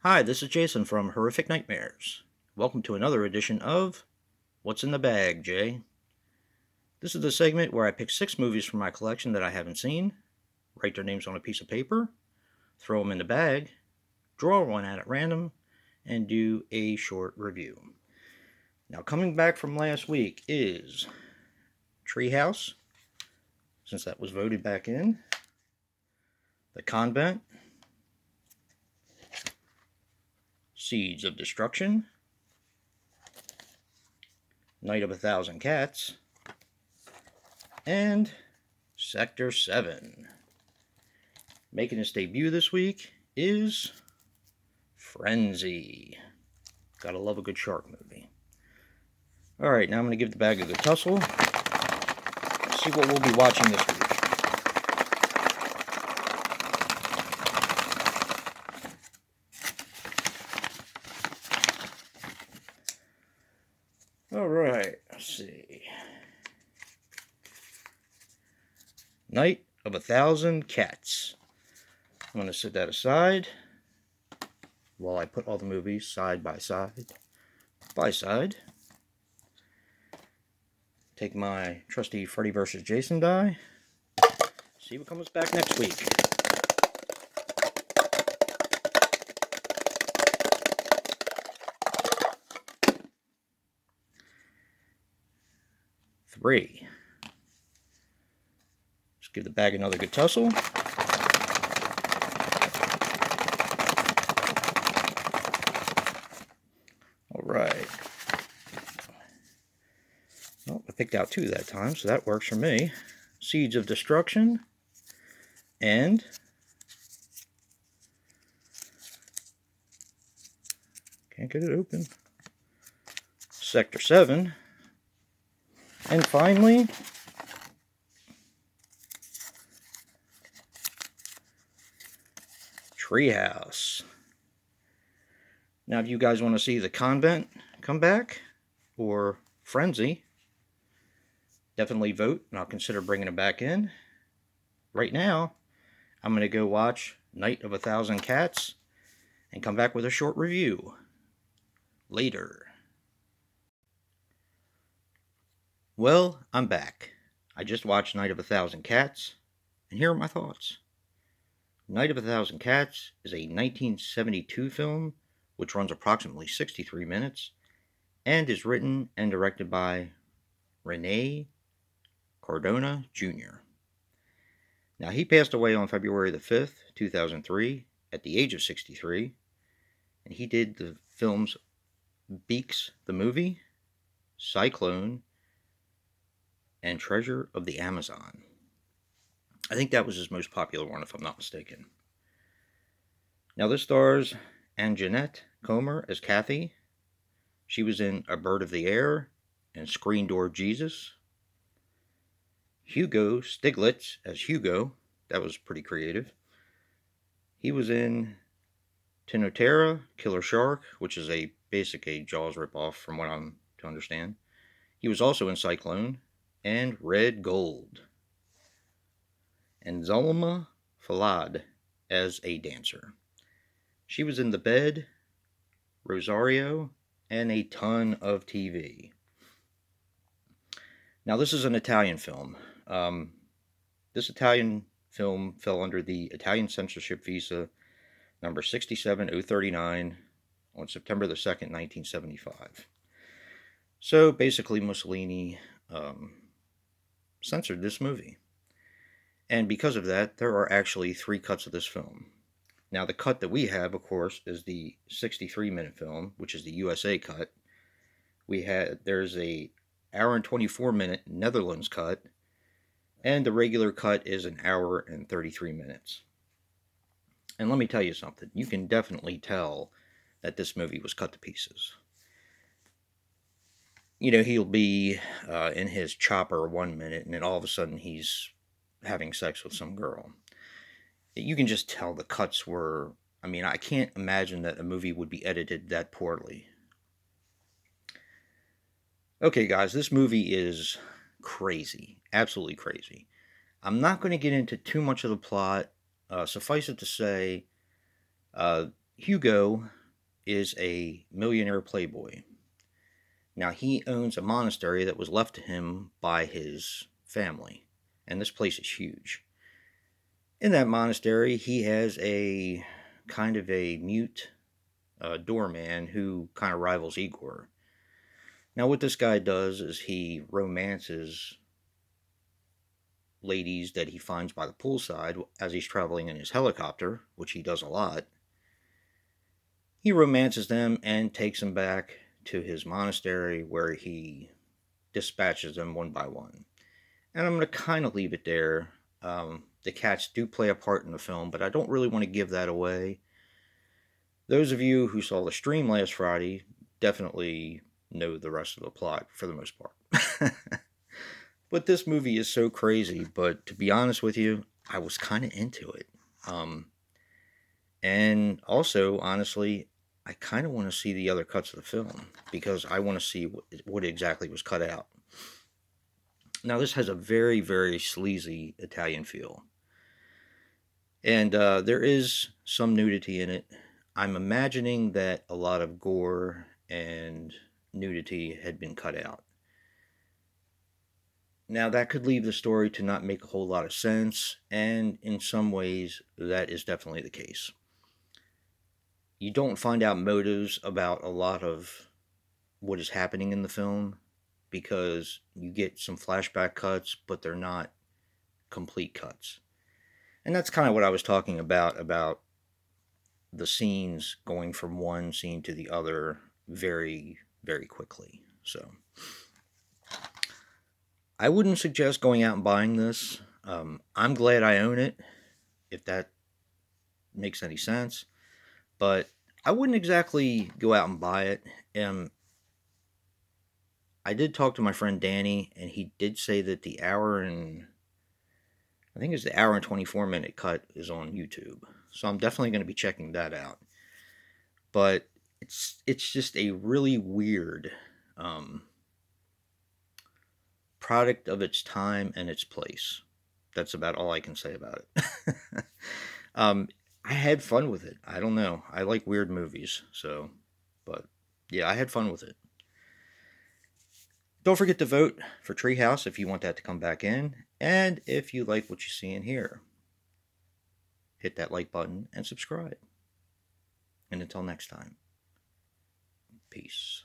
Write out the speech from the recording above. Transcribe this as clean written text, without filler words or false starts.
Hi, this is Jason from Horrific Nightmares. Welcome to another edition of What's in the Bag, Jay? This is the segment where I pick 6 movies from my collection that I haven't seen, write their names on a piece of paper, throw them in the bag, draw one out at random, and do a short review. Now, coming back from last week is Treehouse, since that was voted back in, The Convent, Seeds of Destruction, Night of a Thousand Cats, and Sector 7. Making its debut this week is Frenzy. Gotta love a good shark movie. Alright, now I'm going to give the bag a good tussle. Let's see what we'll be watching this week. Alright, let's see. Night of a Thousand Cats. I'm going to set that aside while I put all the movies side by side. Take my trusty Freddy vs. Jason die. See what comes back next week. Three. Just give the bag another good tussle. Alright. Well, I picked out 2 that time, so that works for me. Seeds of Destruction and can't get it open. Sector 7. And finally, Treehouse. Now, if you guys want to see The Convent come back or Frenzy, definitely vote, and I'll consider bringing it back in. Right now, I'm going to go watch Night of a Thousand Cats and come back with a short review later. Well, I'm back. I just watched Night of a Thousand Cats, and here are my thoughts. Night of a Thousand Cats is a 1972 film which runs approximately 63 minutes and is written and directed by Rene Cardona Jr. Now, he passed away on February the 5th, 2003, at the age of 63, and he did the films Beaks the Movie, Cyclone, and Treasure of the Amazon. I think that was his most popular one, if I'm not mistaken. Now, this stars Anjanette Comer as Kathy. She was in A Bird of the Air and Screen Door Jesus. Hugo Stiglitz as Hugo. That was pretty creative. He was in Tenotera, Killer Shark, which is a Jaws ripoff from what I'm to understand. He was also in Cyclone and Red Gold. And Zulma Falad as a dancer. She was in The Bed, Rosario, and a ton of TV. Now, this is an Italian film. This Italian film fell under the Italian censorship visa number 67039 on September the 2nd, 1975. So basically, Mussolini censored this movie. And because of that, there are actually 3 cuts of this film. Now, the cut that we have, of course, is the 63-minute film, which is the USA cut. There's a hour and 24-minute Netherlands cut, and the regular cut is an hour and 33 minutes. And let me tell you something, you can definitely tell that this movie was cut to pieces. You know, he'll be in his chopper 1 minute, and then all of a sudden he's having sex with some girl. You can just tell the cuts were, I can't imagine that a movie would be edited that poorly. Okay, guys, this movie is crazy. Absolutely crazy. I'm not going to get into too much of the plot. Suffice it to say, Hugo is a millionaire playboy. Now, he owns a monastery that was left to him by his family, and this place is huge. In that monastery, he has a kind of a mute doorman who kind of rivals Igor. Now, what this guy does is he romances ladies that he finds by the poolside as he's traveling in his helicopter, which he does a lot. He romances them and takes them back to his monastery where he dispatches them one by one. And I'm going to kind of leave it there. The cats do play a part in the film, but I don't really want to give that away. Those of you who saw the stream last Friday definitely know the rest of the plot for the most part. But this movie is so crazy, but to be honest with you, I was kind of into it. And also, honestly, I kind of want to see the other cuts of the film because I want to see what exactly was cut out. Now, this has a very, very sleazy Italian feel. And there is some nudity in it. I'm imagining that a lot of gore and nudity had been cut out. Now, that could leave the story to not make a whole lot of sense, and in some ways, that is definitely the case. You don't find out motives about a lot of what is happening in the film because you get some flashback cuts, but they're not complete cuts. And that's kind of what I was talking about the scenes going from one scene to the other very, very quickly. So I wouldn't suggest going out and buying this. I'm glad I own it, if that makes any sense. But I wouldn't exactly go out and buy it. I did talk to my friend Danny, and he did say that I think it's the hour and 24-minute cut is on YouTube. So I'm definitely going to be checking that out. But it's just a really weird product of its time and its place. That's about all I can say about it. I had fun with it. I don't know. I like weird movies, so, but yeah, I had fun with it. Don't forget to vote for Treehouse if you want that to come back in, and if you like what you see and hear, hit that like button and subscribe. And until next time, peace.